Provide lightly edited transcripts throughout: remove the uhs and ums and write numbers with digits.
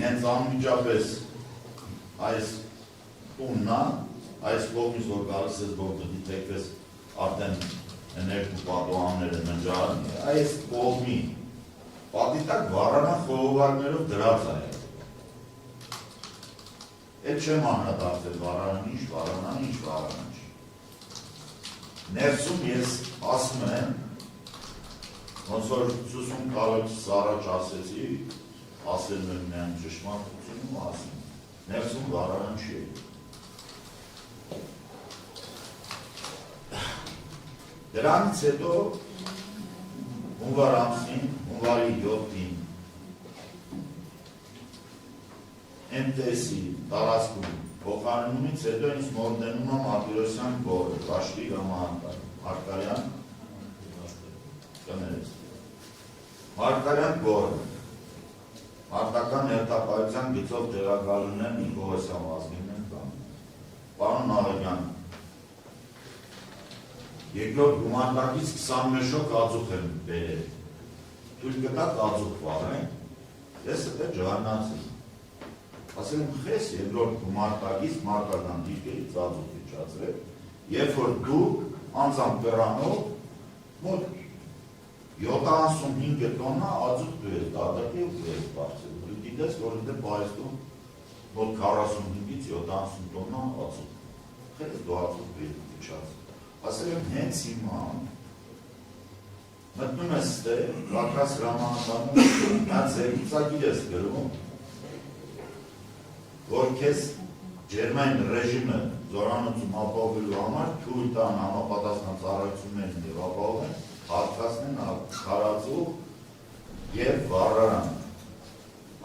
հենց անմիջապես այս տուննա, այս կողմից որ գալիս ես, որ դիտեքվես արդեն ներքու պատոհանները ննջարան, այս կողմի պատի տակ վառանան խողովակներով դրած է։ Այդ չեմ անհատացել վառանան ինչ, վառանան ինչ, վառանան ինչ։ Ներսում ես ասում եմ, ոնց որ Սուսուն կարոքից առաջ ասեցի, ասել եմ միայն ճշմարտությունում ասում, ներսում վառանան չի։ Դրանից հետո հունվար ամսին, հունվարի 7-ին MTS-ի տարածքում փոխարինումից հետո ինձ մոտենում է Մարտիրոսյան գորը, Վաշտի Գամանտան, Մարգարյան կներես։ Մարգարյան գորը, Մարտական հերթապահության գծով տեղակալում են Նիկողոսյան ազգին են կամ, պարոն Աղեղյան, երկրորդ գումարտակից 21 շոկ ածուխ եմ բերել, թույլ կտակ ածուխ վառեն, ես հետը ջղանացի, ասել եմ խես երկրորդ գումարտակից մարտական դիրկերից ածուխ իջացրել, երբ որ դուք անձամբ պերանով մոտ 75 տոննա ածուխ դու ես դատակի ու դու ես բարձել, դու դիտես, որ դե բայստում մոտ 45-ից 70 տոննա ածուխ, խես դու ածուխ դու ես իջացել, ասել եմ հենց հիմա մտնում ես ստեղ, լակաս հրամանատանում նա ձերիցագիր ես գրում, որ քեզ ջերմային ռեժիմը զորանոցում ապահովելու համար թույլ տան համապատասխան ծառայություններին եւ ապահովեն, հատկացնեն քարածուխ եւ վառարան։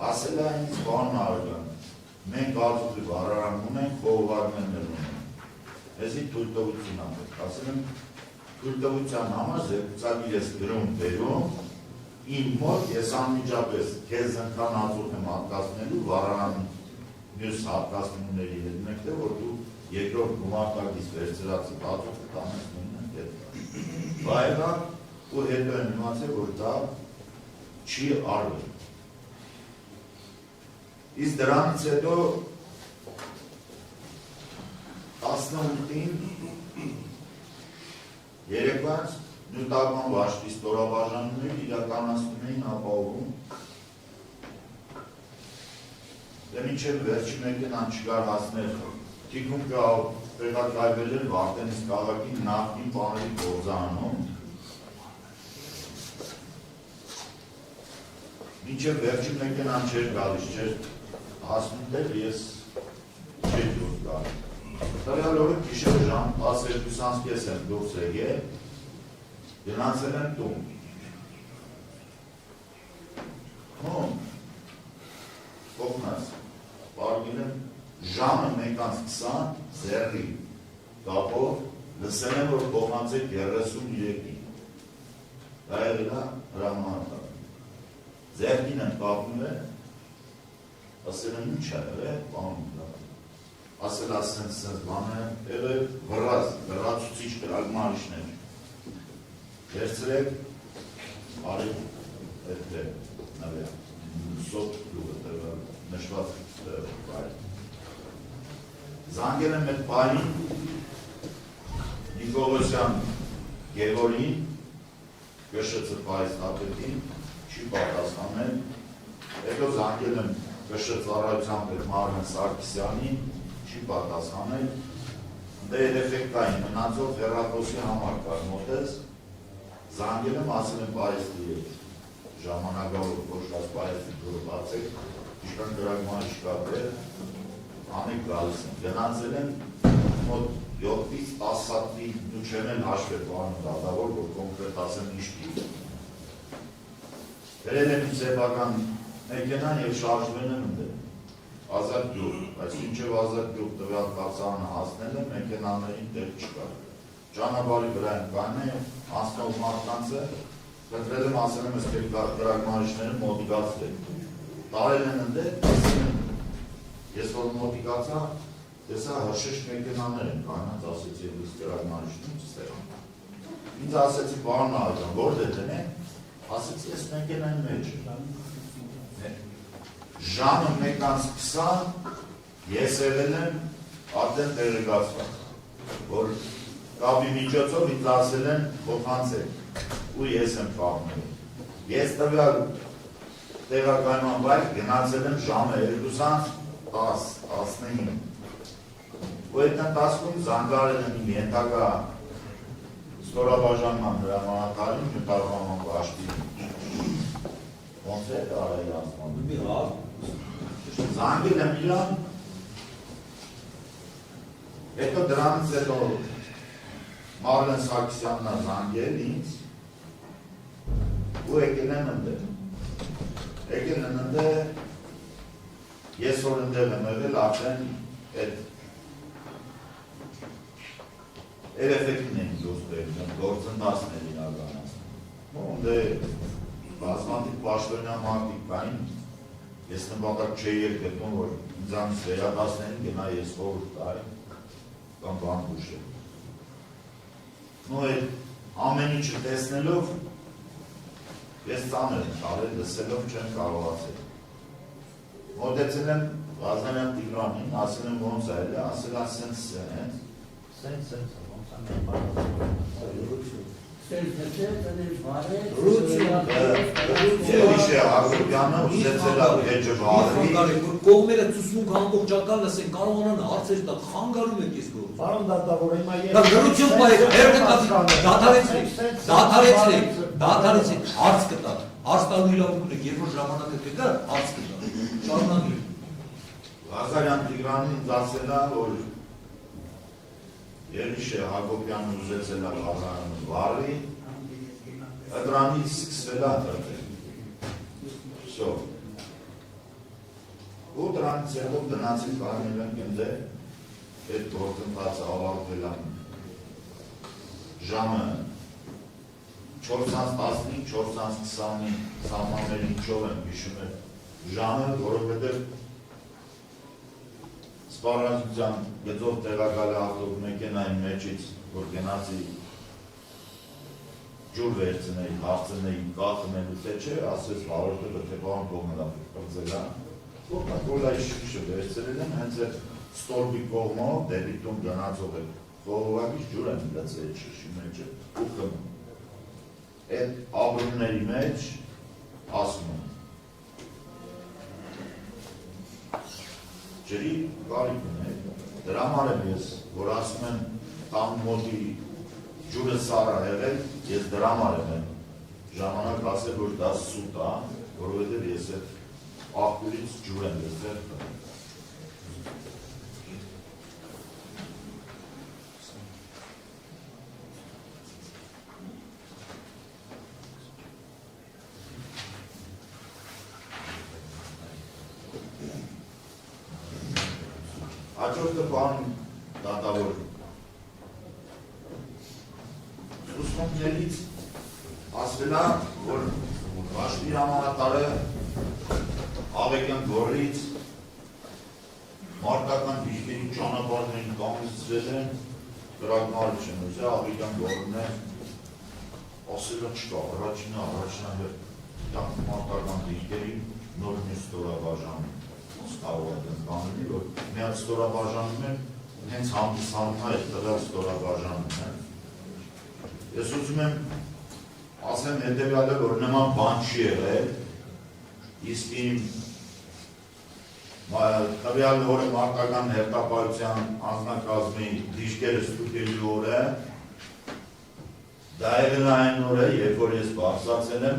Ասել է ինձ բան Աղեղյան, մենք ածուխի վառարան ունենք, խողովակներ ունենք։ Եզի թույլտվություն ամետ, ասել եմ թույլտվության համար զերկուցագիր ես գրում բերում, իմ մոտ ես անմիջապես քեզ ընկան ածուխ եմ հատկացնելու վառարան մյուս հատկացնումների հետ մեկտեղ, որ դու երկրորդ գումարտակից վերցրացի ածուխը տանես նույնն հետ։ Բայեղա ու հետո եմ իմացել, որ դա չի արվել։ Իսկ դրանից հետո 18-ին երեկվանց նյութական Վաշտի ստորաբաժանումները իրականացնում էին ապահովում դե մինչև վերջի մեքենան չկար հասնել թիկուն տեղակայվել էր Վարդենիս քաղաքի նախկին բաների գործանում մինչև վերջի մեքենան չէր գալիս չէր հասնում դեր ես չէր դուրս գալիս Տվյալ օրը գիշեր ժամ 12:30 եմ դուրս եկել, գնացել եմ տուն։ Հոմ, կողմաս, պարգել եմ ժամը 1:20 ձեռի կապով, լսել եմ, որ կողմաց է 33-ի։ Դա եղել է հրամանատար։ Ձեռքին եմ կապնում է, ասել եմ ինչ է, պանում ասել ասենց բանը, վռացուցիչ կրագմանիշներ, վերցրեք, արիվ սոտ նշված բայր։ Զանգել եմ այդ բային, Նիկողոսյան Գևորին, կշծը բայս հապետին, չի պատասխանել, հետո զանգել եմ կշը ծառայության պետ Մարմեն Սարգսյանին, չի պատասխանել, դե էֆեկտային մնացող հեռախոսի համար կար մոտես, զանգել եմ, ասել եմ պարեստի հետ, ժամանակավոր կոշկած պարեստի դուրը բացեք, իշկան գրագմանիշ կապեր, անիկ գալիս եմ, գնացել եմ, մոտ 7-ից 10 սատվի դու չեմ են հաշվեր բանում դատավոր, որ կոնկրետ ասեմ իշկի։ Վերել եմ սեպական մեքենան և շարժվեն եմ ընդել, ազատ գյուղ, բայց ինչև ազատ գյուղ տվյալ կացարանը հասնել է, մեքենաներին տեղ չկար։ Ճանապարհի վրա եմ կանե, անցնող մարդկանցը, կտրել եմ ասել եմ ըստ գրագմանիշները մոտիկացրել։ Տարել են ընդել, ես որ մոտիկացա, տեսա հրշեշտ մեքենաներ են կանած, ասեցի ըստ գրագմանիշներում ստեղան։ Ինձ ասեցի պարոն Աղեղյան, որտե տնեն, ասեցի ես մեքենայի մեջ։ ժամը 1:20 ես եղել եմ արդեն տեղեկացված, որ կապի միջոցով ինձ ասել են փոխանցել ու ես եմ կապնել։ Ես տվյալ տեղակայման վայր գնացել եմ ժամը 2:10-15 ու այդ ընթացքում զանգարել եմ իմ ենթակա ստորաբաժանման հրամանատարին նկարվանման վաշտի ոնց է արել ասման զանգել եմ իրան հետո դրանից հետո Մարլեն Սարգսյանն է զանգել ինձ ու եկել են ընդեղ ես որ ընդեղ եմ եղել արդեն այդ էֆեկտն են դոստեր գործընթացներ իրականացնում ունդե բազմաթիվ պաշտոնյա մարդիկ կային ես նպատակ չէի գտնում որ ինձանից վերադասներին գնա ես խորհուրդ տայի կամ բան հուշել նո այդ ամեն ինչը տեսնելով ես ծանր եմ տարել լսելով չեմ կարողացել մոտեցել եմ Ղազարյան Տիգրանին ասել եմ ոնց է ասել ասենց Ուրիշ է Արգոպյանը ուզեցել է էջը վարվի կողմերը ծուսմուկ ամբողջական լսեն կարողանան հարցեր տալ խանգարում եք ես գորում Պարոն դատավոր հիմա դադարեցեք հարց կտա հարց տալու իրավունք ունեք երբ որ ժամանակը կգա հարց կտա շարունակեք Ղազարյան Տիգրանին ասել է որ Ուրիշ է Արգոպյանը ուզեցել է վարվի դրանից սկսվել է Շո ու դրանից հետո գնացի կարմել ենք ընդե այդ գործընթացը ավարտվել է ժամը 4:15, 4:20-ի սահմանների ինչով եմ հիշում եմ ժամը, որովհետև սպառազության գծով տեղակալ է ավտոմեքենայի մեջից, որ գնացի ջուր վերցնեի, հարցնեի, կախնելու թե չէ, ասես վարորդը թե բան կողմելա պրձել է, որտա կոլայի շիշը վերցրել եմ, հենց այդ ստորբի կողմով դեպի տուն գնացող է խողովակից ջուր եմ գծել այդ շիշի մեջը ու խմում։ Այդ ապրումների մեջ ասում եմ ջրի կարիք ունեք, դրա համար եմ ես, որ ասում եմ տան մոտի ջուրը սառա եղել, ես դրա համար եմ ժամանակ ասել, որ դա սուտ է, որովհետև ես այդ աղբյուրից ջուր եմ գծել Հաջորդը բան դատավոր ուսմունքներից ասվել է, որ Վաշտի հրամանատարը Աղեկյան գորից մարտական դիրքերի ճանապարհներին կանգնեցրել են գրագնալ չեն ուզել Աղեկյան գորն է ասել է չկա առաջինը մարտական դիրքերի նոր մի ստորաբաժանում կարող է կանոնի, որ միած ստորաբաժանում են հենց հանդիսանում է տվյալ ստորաբաժանում են ես ուզում եմ ասեմ հետևյալը, որ նման բան չի եղել իսկ իմ տվյալ օրը մարտական հերթապահության անձնակազմի դիրքերը ստուգելու օրը դա եղել այն օրը, երբ որ ես բարձրացել եմ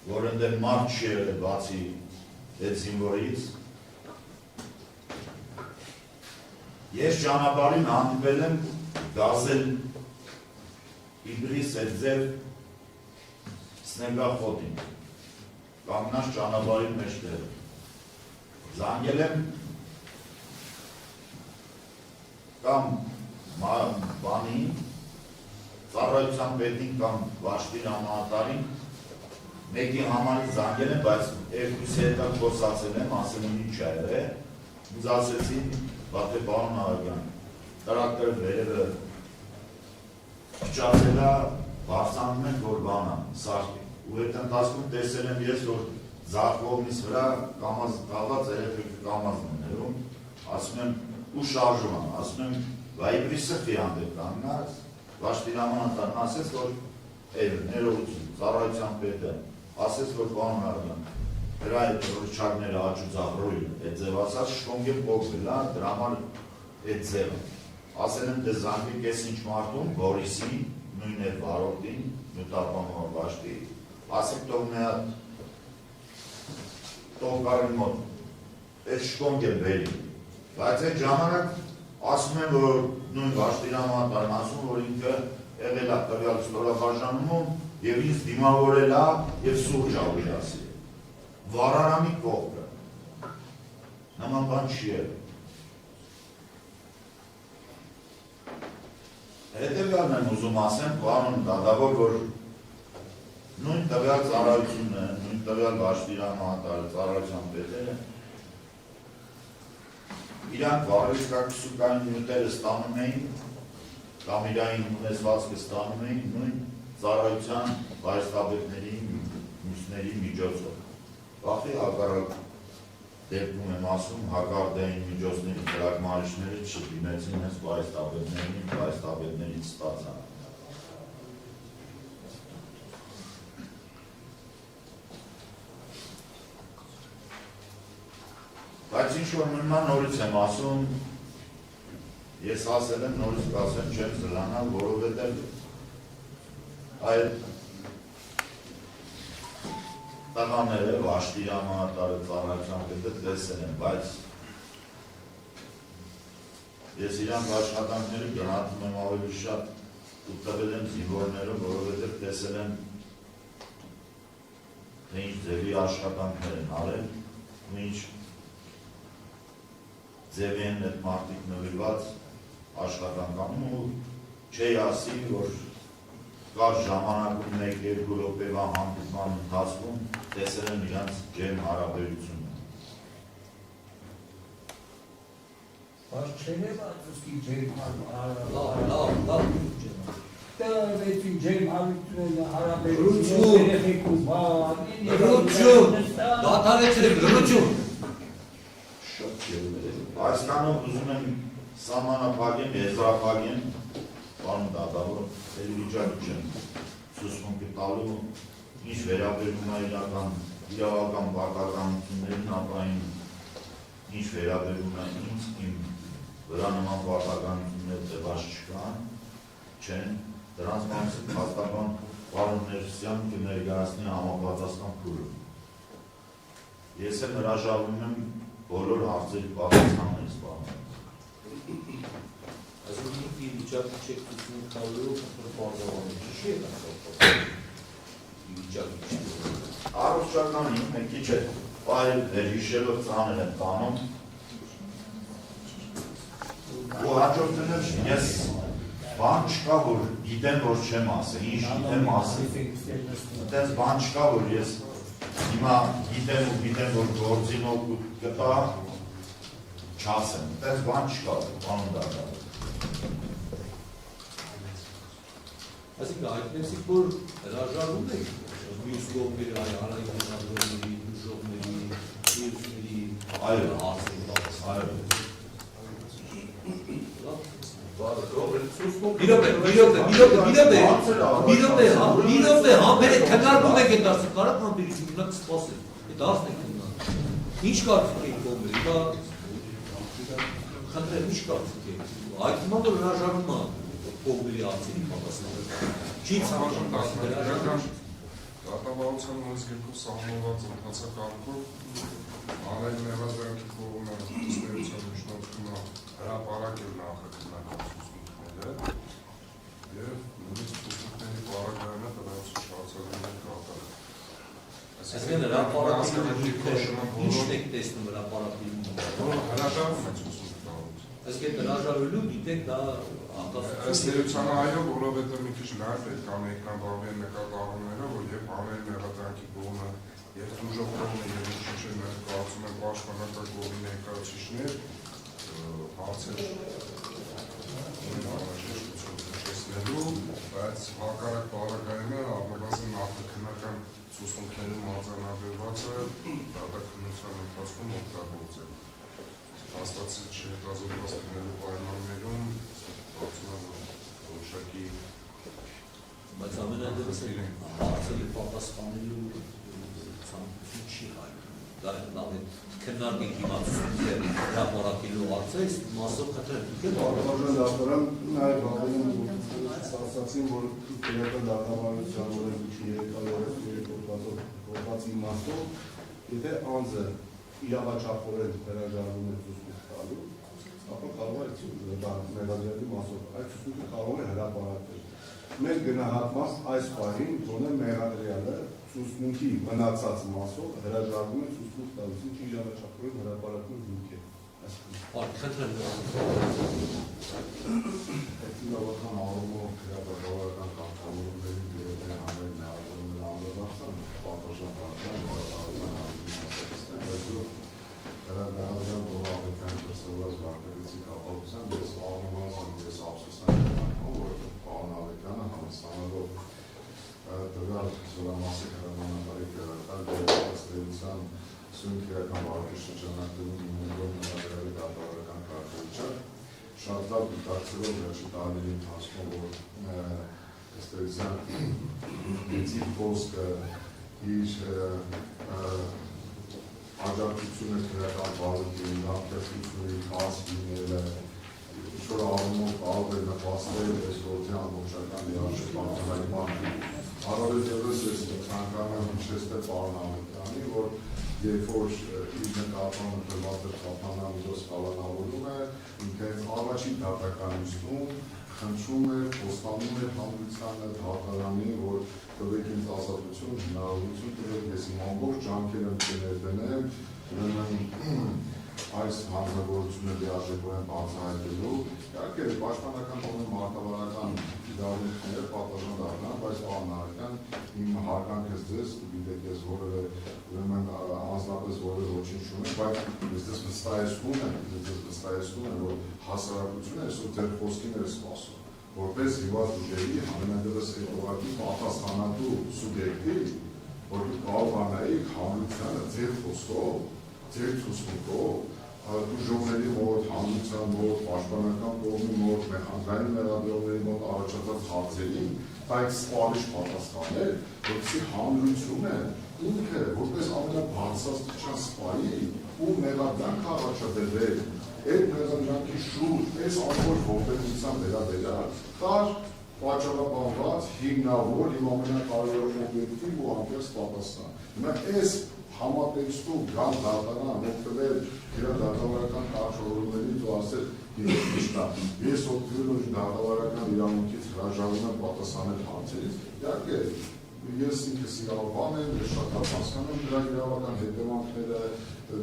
որ ընդեղ մարդ չի եղել բացի այդ զինվորից ես ճանապարհին հանդիպել եմ գազել Իդրիս Էդզև Սնեգախոտին կանգնած ճանապարհի մեջտեղ զանգել եմ կամ բանին ծառայության պետին կամ Վաշտի հրամանատարին մեկի համարից զանգել եմ, բայց երկուսի հետ խոսացել եմ, ասել եմ ինչ է եղել, ինձ ասեցին, բաթե պարոն Աղեկյան, տրակտորը վերևը փչացել է, բարձրանում ենք, որ բան է, սարքի, ու այդ ընթացքում տեսել եմ ես, որ Զարկողնից վրա կամազ տալված էլեկտրիկ կամազներում, ասում եմ, ու շարժում եմ, ասում եմ, վայբրի սխի հանդեպ կանգնած, Վաշտիրամանատարն ասեց, որ ներողություն, ծառայության պետը, ասեց, որ բան հարդան, դրա այդ ռուչակները աճուձաղրույն, այդ ձևացած շկոնգ եմ պոգվել, դրա համար այդ ձևը։ Ասել եմ դե զանգի կես ինչ մարդում, Բորիսին, նույն էր վարորդին, նյութապանող Վաշտի, ասեք տող մի հատ տողկարի մոտ, այդ շկոնգ եմ բերի, բայց այդ ժամանակ ասում եմ, որ նույն Վաշտիրամանատարն ասում, որ ինքը եղել է տվյալ ստորաբաժանումում և ինձ դիմավորել է և սուրճ ավիրասի։ Վարարամի կողքը, նման բան չի եղել։ Հետևյալն եմ ուզում ասեմ, պարոն դատավոր, որ նույն տվյալ ծառայությունը, նույն տվյալ Վաշտիրամանատարը, ծառայության պետերը իրանք վարվիչկային նյութերը ստանում էին, կամ իրային ունեցվածքը ստանում էին նույն ծառայության վայրստաբետների, մյուսների միջոցով։ Վախի հակառակ դեպքում եմ ասում, հակարդային միջոցների ծրագրարիչները չդիմեցին հենց վայրստաբետներին, վայրստաբետներից ստացան։ Բայց ինչ-որ նույնման նորից եմ ասում, ես ասել եմ, նորից կասեմ, չեմ զլանալ, որովհետև այդ տղաները, Վաշտիրամանատարը, ծառայության պետը տեսել են, բայց ես իրանք աշխատանքները գնահատում եմ ավելի շատ ու տվել եմ զինվորները, որովհետև տեսել եմ, թե ինչ ձևի աշխատանքներ են արել, ու ինչ ձևի են այդ մարդիկ նվիրված աշխատանքանում ու չի ասի, որ կար ժամանակում 1-2 րոպեվա հանդիպման ընթացքում տեսել են իրանց ջերմ հարաբերությունը։ Բայց չեն է բացուսկի ջերմ հարաբերություն։ Այսքանով ուզում եմ սահմանափակեմ, եզրափակեմ, պարոն դատավոր, էլ վիճակի չեմ ցուցմունքի տալու, ինչ վերաբերում է իրավական պարտականություններին, ապային ինչ վերաբերում է ինձ, իմ վրա նման պարտականություններ տված չկան, չեն, դրանց մանցը հաստաբան պարոն Ներսիսյանը կներկայացնի համապատասխան փուլը։ Ես եմ հրաժարվում եմ բոլոր հարցերի պատասխաններ սպառնել։ Այսինքն ի վիճակի չեք ցուցմունք տալու պարզաբանում, չի եք ասում։ Ի վիճակի չեք։ Առողջականին մի քիչ է այլ վերհիշելով ծանել եմ տանում։ Ու հաջորդները ես բան չկա, որ գիտեմ, որ չեմ ասել, ինչ գիտեմ ասել։ Այդպես բան չկա, որ ես հիմա գիտեմ ու գիտեմ, որ գործին օգուտ կտա, չասեմ, այդպես բան չկա, բանում դատավոր։ Այսինքն հայտնեցիք, որ հրաժարվում եք մյուս կողմերի, հանրային դաշնակցությունների, դժողների, իրությունների հարցերի պատասխաններ։ Մի րոպե, համբերեք, քննարկում եք այդ դարձը, կարակ համբերություն, ունակ սպասել, այդ դարձն եք քննարկում։ Ինչ կարծիք եք կողմերի, խնդրեմ, ինչ կարծիք եք, այդ հիմա որ հրաժարվում է կողմերի հարցերի պատասխաններ, չի ցանկանում հրաժարվում։ Դատավարության նույնս գերքով սահմանված ընթացակարգով հանրային մեղադրանքի կողմը ըստերության միջնորդումը հրապարակել նախաքննարկությունները և նույնիսկ ցուցումների պարագայինը դրանց շարժարումներ կատարել։ Այսինքն հրապարակի ինչն եք տեսնում հրապարակի հրաժարվում է ցուցումի տալուց։ Այսինքն հրաժարվելու գիտեք դա ըստերության այո, որովհետև մի քիչ լավ պետք է էկրան բավարարեն նկատառումները, որ երբ հանրային մեղադրանքի կողմը և դժոխ կողմը և ինչ-ինչ մենք կարծում ենք պաշտպանական կողմի ներկայացուցիչներ հարցեր տեսնելու, բայց հակառակ պարագայինը առնվազն նախաքննական ցուցմունքներում արձանագրված հարցը դատաքննության ընթացքում օգտագործել։ Հաստատի չհետազոտված լինելու պայմաններում կարծում եմ որոշակի բայց ամենադեպս հարցերի պատասխանելու ցանկություն չի հայտնում։ Դա լավ է քննարկենք իմացություններ հրապարակելու հարցեր, մասով խնդրեմ։ Պարտադիր դատարան նաև հավելում ասացին, որ քրեական դատավարության օրենքի 3 իմաստով, եթե անձը իրավաչափորեն հրաժարվում է ցուցմունք տալու, ապա կարող է մեղադրելու մասով այդ ցուցմունքը կարող է հրապարակել։ Մեր գնահատված այս պահին թողը մեղադրյալը ցուցմունքի մնացած մասով հրաժարվում է ցուցմունք տալուց, ինչի իրավաչափորեն հրապարակում դուք է։ Խնդրեմ։ Ակտիվական առումով քրեական կարգավորումների դերերը համեր ներառումն անդրադարձան պատասխան պատասխան Հրադարան բոլորական տեսողած վարկերից կապակցությամբ ես առնվազն ես ափսոսանք որ պարոնավեկանը համստանալով տվյալ զորամասի հրամանատարի կերակալ դերասության սույն քրեական վարկի շրջանակներում ունելով նկատելի դատավարական կարգավիճակ շատ լավ դիտարկելով վերջի տարիների ընթացքում որ ըստերության դիցի խոսքը իր աջակցությունը քրեական բազիկի անկեղծությունների կազմիները ինչ-որ առումով կարող է նպաստել այս գործի ամբողջական լիարժեքավորման առավելևս ես ցանկանում եմ հիշեցնել պարոն Ավետյանի, որ երբ որ իր նկատմամբ տրված խափանամիջոց կալանավորում է, ինքը առաջին դատական նիստում խնդրում է, խոստանում է հանրությանը դատարանի, որ տվեք ինձ ազատություն, հնարավորություն տվեք, ես իմ ամբողջ ջանքերը ներդնեմ, այս հանձնագործությունը լիարժեքորեն բացահայտելու, իհարկե պաշտպանական տոնի մարտավարական իրավունքները պատասխան դառնան, բայց անհնարական իմ հարգանքս ձեզ, գիտեք ես որևէ ուրեմն անձնապես որևէ ոչինչ չունեմ, բայց ես ձեզ վստահեցնում եմ, որ հասարակությունը այսօր ձեր խոսքին էր սպասում, որպես հիվանդ ուժերի ամենադեպս հետողակի պատասխանատու սուբյեկտի, որ դուք կարողանայիք հանրությանը ձեր խոսքով, ձեր ցուցմունքով, դժողների մոտ, հանրության մոտ, պաշտպանական կողմի մոտ, մեխանիկային մեղադրողների մոտ առաջացած հարցերին, բայց սպառիչ պատասխանել, որպեսզի հանրությունը ինքը որպես ամենաբարձրաստիճան սպայի ու մեղադրանք առաջադրել, այդ մեղադրանքի շուրջ, այս ամբողջ ողբերգության վերաբերյալ կար պատճառաբանված, հիմնավոր, իմ ամենակարևոր օբյեկտիվ ու անկեղծ պատասխան։ Հիմա այս համատեքստում գալ դատարան, օգտվել իր դատավարական կարգավորումներից ու ասել ես օգտվելով դատավարական իրավունքից հրաժարվում եմ պատասխանել հարցերից, իհարկե ես ինքս իրավաբան եմ, ես շատ լավ հասկանում դրա իրավական հետևանքները,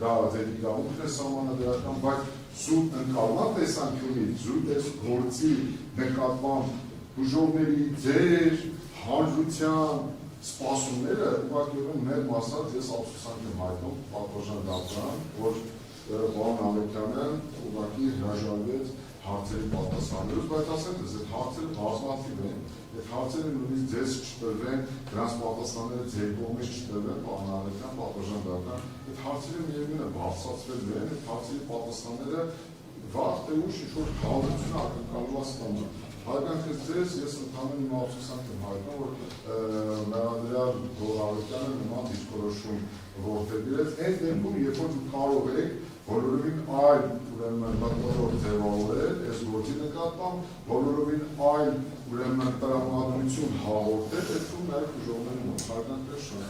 դա ձեր իրավունքն է սահմանադրական, բայց սուտ ընկալման տեսանկյունից զույգ այս գործի նկատմամբ դժողների ձեր հանրության սպասումները ուղղակի մեր մասած ես ափսոսանք եմ հայտնում պատասխան դատարան, որ պարոն Ավետյանը ուղղակի հրաժարվեց հարցերի պատասխանելուց, բայց ասեմ ձեզ, այդ հարցերը բազմաթիվ են, այդ հարցերը նույնիսկ ձեզ չտրվեն, դրանց պատասխանները ձեր կողմից չտրվեն, պարոն Ավետյան, պատասխան դատարան, այդ հարցերը միևնույն է բարձրացվել են, այդ հարցերի պատասխանները վաղ թե ուշ ինչ-որ հանրությունը ակնկալված ստանան։ Հարգանքս ձեզ, ես ընդհանրապես իմ ափսոսանք եմ հայտնում, որ մեղադրյալ Ավետյանը նման դիրքորոշում որդեգրեց, այդ դեպքում, երբ որ դուք կարող եք բոլորովին այլ մտորով ձևավորել, այս գործի նկատմամբ, բոլորովին այլ տրամադրություն հաղորդել, այդքում նաև դժողների մոտ հարգանքներ շատ։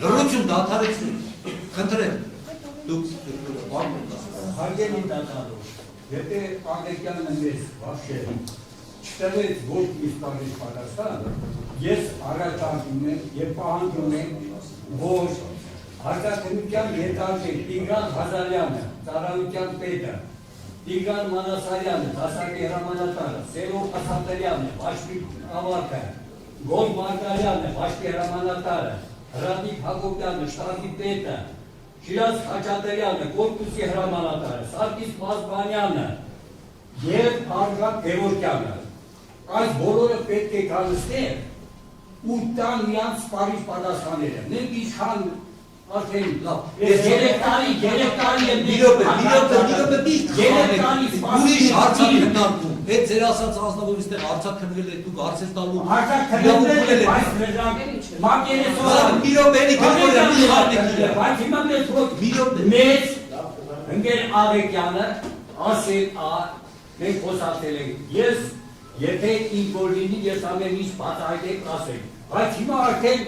Լրություն դադարեցնի, խնդրեմ, դուք Հարգելի դատարան, եթե Ավետյանը մեզ վախշել չտվեց ոչ իսկապես պատասխան, ես առաջարկում եմ եւ պահանջում եմ, որ Արտաքնության երթարժեք Տիգրան Ղազարյանը, ծառայության պետը, Տիգրան Մանասարյանը, դասակի հրամանատարը, Սերո Ասատրյանը, Վաշպի ավարտը, Գոն Մարգարյանը, Վաշպի հրամանատարը, Հրադիկ Հակոբյանը, շտաբի պետը, Շիրազ Խաչատրյանը, կորպուսի հրամանատարը, Սարգիս Մազբանյանը, եւ Արգադ Գևորգյանը այս բոլորը պետք է գալստեն ու տան իրանց սպարիչ պատասխանները։ Մենք իշխան արդեն երեք տարի եմ ուրիշ հարցակ քննարկում, այդ ձեր ասած ազնվորիստներ հարցակ քննվել եք, դուք հարցեր տալու հարցակ քննվել եք, բայց նրանք մակերեսով մի րոպե բայց հիմա մեծ ընկեր Աղեկյանը ասել մենք խոսացել ենք, ես եթե իմ գործինի ես ամեն ինչ բացահայտեք ասենք, բայց հիմա արդեն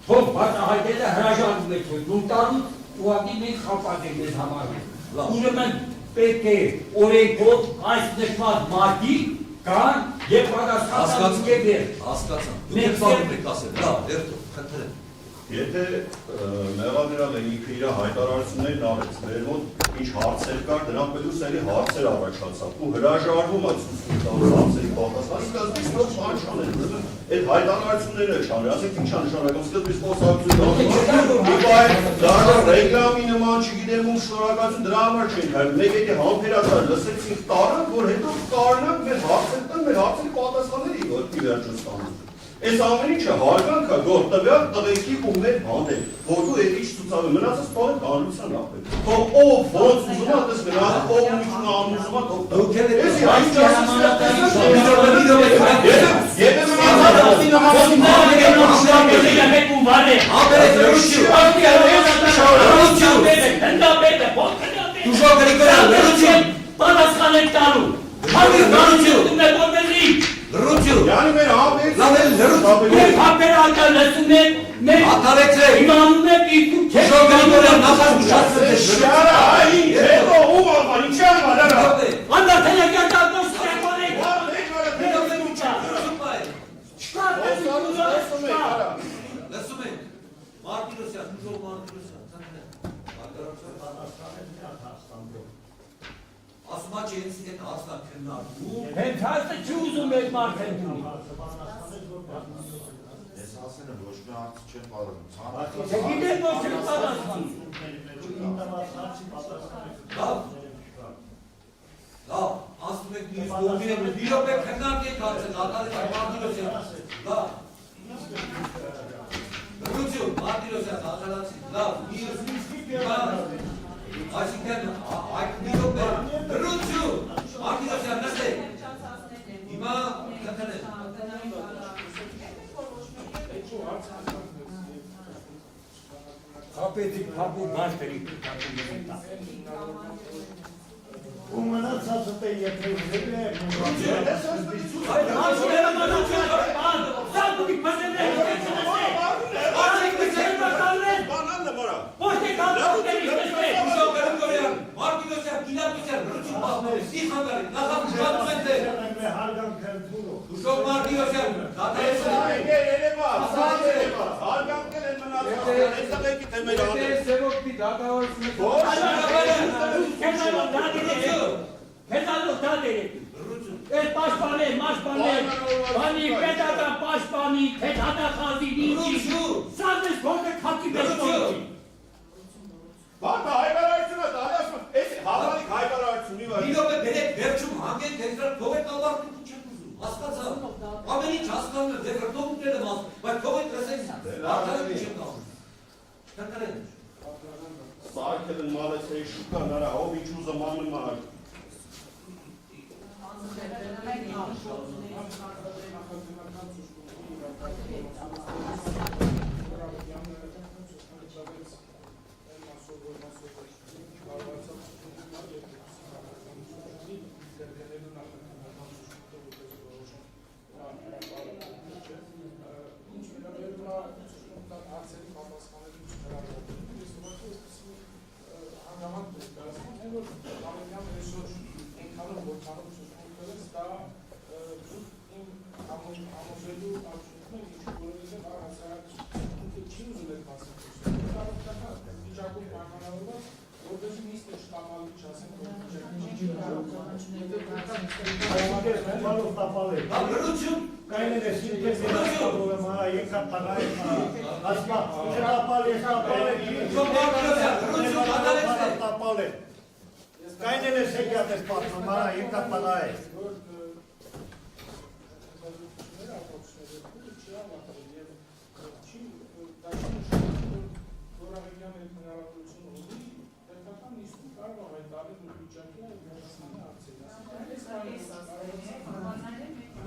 թող բացահայտելը հրաժարվում եք, դու տարուց ուղղակի մենք խապած ենք մեզ համարում։ Ուրեմն պետք է օրենքով այս նշված մարդիկ կան եւ պատասխան հասկացա։ Դուք եք բանում եք ասել, լավ, երթով, խնդրեմ։ Եթե մեղադրյալը ինքը իր հայտարարություններն արեց, մեր մոտ ինչ հարցեր կար, դրանք պետք է էլի հարցեր առաջացավ ու հրաժարվում է ցույց տալու հարցերի պատասխան, սկզբից ոչ բան չանել, այդ հայտարարությունները չանել, ասենք ինչ է նշանակում, սկզբից խոսակցություն դառնալ, ռեկլամի նման, չգիտեմ ում շնորհակալություն դրա համար չենք հայտ, մեկ եկե համբերական լսեցինք տարը, որ հետո կարնանք մեր հարցերի պատասխանների ի վերջո ստանում։ Այս ամեն ինչը հարգանք է գործտվյալ տղեկի ու մեր հանդեպ, որ դու այդ ինչ ցուցաբեր, մնացած բանը կանոնության ապրել։ Թող ով ոնց ուզում է, այդպես գնա, ով ինչ անուզում է, թող դուք եք Yani ben abi Haber arkadaşım ne Ataletçe İmamım ne büyük Şoganlara nasıl kuşatsın Ay, evo uva, içer var ha. Anlatana kadar dostum yapalım. Nasıl Martirosya, Muzo Martirosya. Asma çeyizken asla kırnar. Ben fazla çoğuzum ben marketim. Esasında boş bir artı çöp alırım. Çekilin boşluk parasını. Da, aslında bir yok be kırnar diye kalsın. Adalet Martirosya. Da. Rucu, Martirosya, adalet. Da, bir Aşıkken, bir yok be. Rucu, Martirosya nasıl? İma, yakınır. Kapıdık kapı başlarıydı. Umana sasıta yatırım. Bak hayber arasına dağılasın. Havalık hayber arasını var. Bir yok be belek verçum hangi tekrar kovet almak mı tutacakız? Askalsa. Ameni çaskanlı tekrar topuk dedim az. Bak kovet resim. Arkadan bir şey kalmış. Tekrar edin. Sakin maalesef şu kadar. O bir şu zamanın var. Կայնել է սեքյատես պատնում, արա եկա պալայ։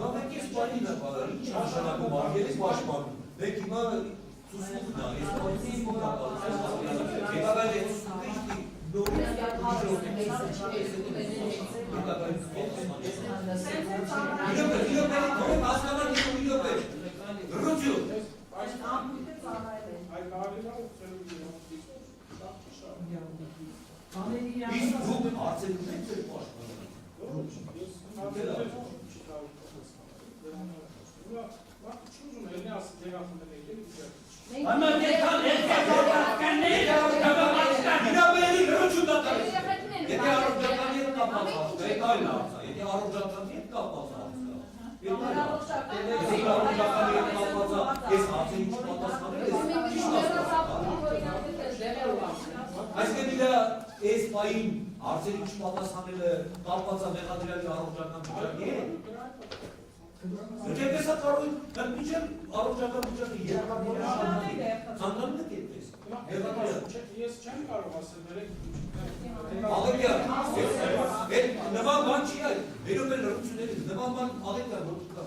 Մենք ես բանին է բարել, ինչ նշանակում արգելից պաշտպանում։ Մենք հիմա ցուսնուկն է, ես պոլիցիայի մոտ այս պային հարցերի չպատասխանելը կապված է մեղադրյալի առողջական վիճակի հետ։ Դուք եսա կարող եք միջև առողջական վիճակի ցանկանում եք այդպես։ Ես չեմ կարող ասել, Աղեկյան, այդ նման բան չի այլ, վերով էլ լրություններից, նման բան աղեկյան, որ կա։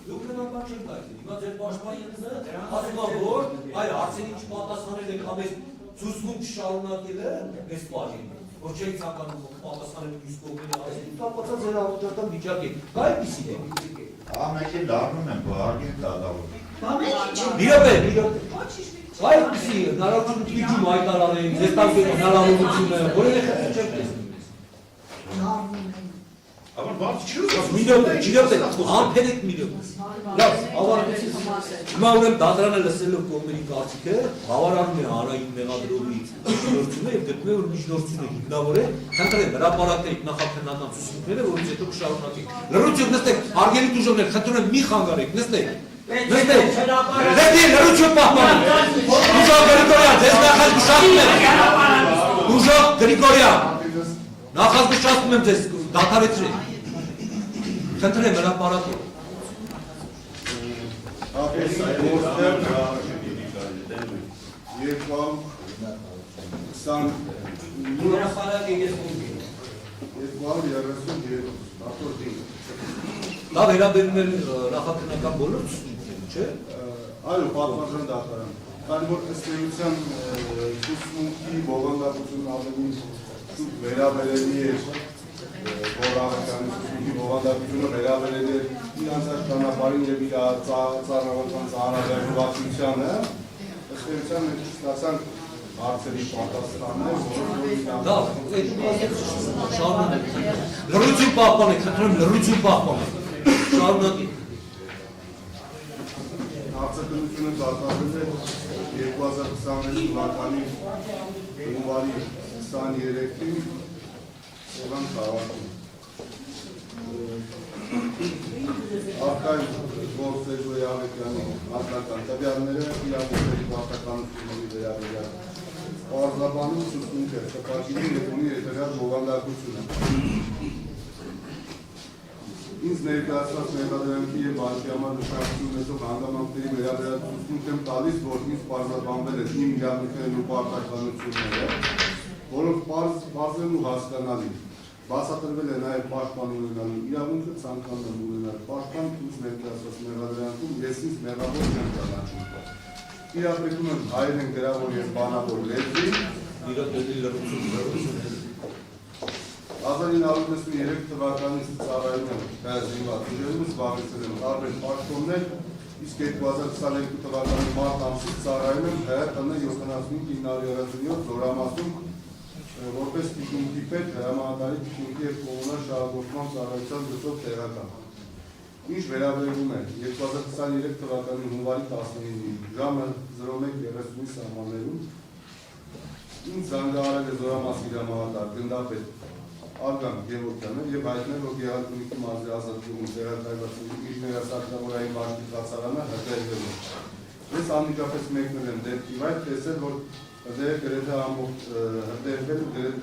Դուք նման բան չեք այլ, հիմա ձեր պաշտպանիցը ասում է, որ այ հարցերի չպատասխանել եք ամես ցուսնուկ շարունակել է այս բաժին, որ չեք ցանկանում պատասխանել մյուս կողմերի հարցերին, կապված է ձեր առողջական վիճակի։ Կա այդպիսին է։ Մեկ էլ դառնում են բարգին դադարում։ Իրոք է։ Այդպիսի հնարավորություն դիջում հայտարարեն, ձեր տակ հնարավորությունը, որևէ խնդիր չեք տեսնում։ Aber was չուզում։ Միլիոն, ամփեր եք միլիոն։ Լավ, ավարտեցի։ Հիմա ուրեմն դադրանը լսելով կողմերի կարծիքը, բավարարում է հանրային մեղադրողի միջնորդությունը եւ գտնում է, որ միջնորդությունը հիմնավոր է, խնդրեմ հրապարակների նախաքննական ցուցումները, որից հետո կշարունակենք։ Լրություն նստեք, հարգելի դժողներ, խնդրում եմ մի խանգարեք, նստեք։ Նստեք։ Դեպի լրություն պահպանեք։ Դուժող Գրիգորյան, ձեզ նախազգուշացնում եմ։ Դուժող Գրիգորյան, նախազգուշացնում եմ ձեզ, դադարեցրեք։ Խնդրեմ հրապարակեք։ Լավ վերաբերում են նախաքննական բոլոր ցուցումներին, չէ՞։ Այո, պատմական դատարան։ Քանի որ ըստ էության ցուցումի բովանդակությունն ավելի շուտ վերաբերելի է, որ աղականի բովանդակությունը վերաբերել է իրանց ճանապարհին եւ իր ծառայական ծառայողությանը, ըստ էության մենք ստացանք հարցերի պատասխաններ, Լավ, շարունակեք։ Լրություն պահպանեք, խնդրում եմ լրություն պահպանեք։ Շարունակեք։ Հարցակնությունը կատարվել է 2026 թվականի հունվարի 23-ին Սևան քաղաքում։ Արտային գործերու Աղեկյանի հատական տվյալները իրավունքների պարտականությունների վերաբերյալ պարզաբանում ցուցմունք է սպասիլի ունի հետևյալ բովանդակությունը։ Ինձ ներկայացված մեղադրանքի եւ բանկի համար նշանակություն ունեցող հանգամանքների վերաբերյալ ցուցմունք եմ տալիս, որ ինձ պարզաբանվել է իմ իրավունքներն ու պարտականությունները, որոնք պարզեն ու հասկանալի։ Բացատրվել է նաև պաշտպան ունենալու իրավունքը, ցանկանում եմ ունենալ պաշտպան, ինձ ներկայացված մեղադրանքում ես ինձ մեղավոր չեմ ճանաչում։ Իրապետում եմ հայերեն գրավոր եւ բանավոր լեզվի, 1993 թվականից ծառայում եմ Գազինված ուժերում, զբաղեցել եմ տարբեր պաշտոններ, իսկ 2022 թվականի մարտ ամսից ծառայում եմ ՀՀ ՏՆ 75937 Զորամասում որպես տիկունքի պետ հրամանատարի տիկունքի և կողմնար շահագործման ծառայության գծով տեղական։ Ինչ վերաբերում է 2023 թվականի հունվարի 19-ին ժամը 01:30-ի սահմաններում ինձ զանգահարել է Զորամասի հրամանատար գնդապետ Արգան Գևորգյանը և հայտնել, որ Գեղարքունիքի մարզի ազատությունում տեղակայված ինժեներասարքավորային բաժնի կացարանը հրդեհվելու։ Ես անմիջապես մեկնել եմ դեպքի վայր, տեսել, որ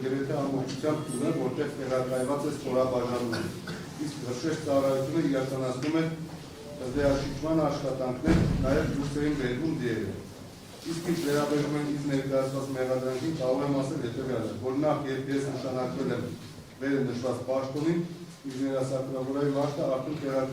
գրեթե ամբողջությամբ ունեն, որտեղ տեղակայված է ստորաբաժանումը։ Իսկ հրշեջ ծառայությունը իրականացնում է հրդեհաշիջման աշխատանքներ, նաև դուրսերին բերվում դիերը։ Իսկ ինչ վերաբերում են ինձ ներկայացված մեղադրանքին, կարող եմ ասել հետևյալը, որ նախ երբ ես նշանակվել եմ վերը նշված պաշտոնին, ինժեներասակրավորայի վարդը արդեն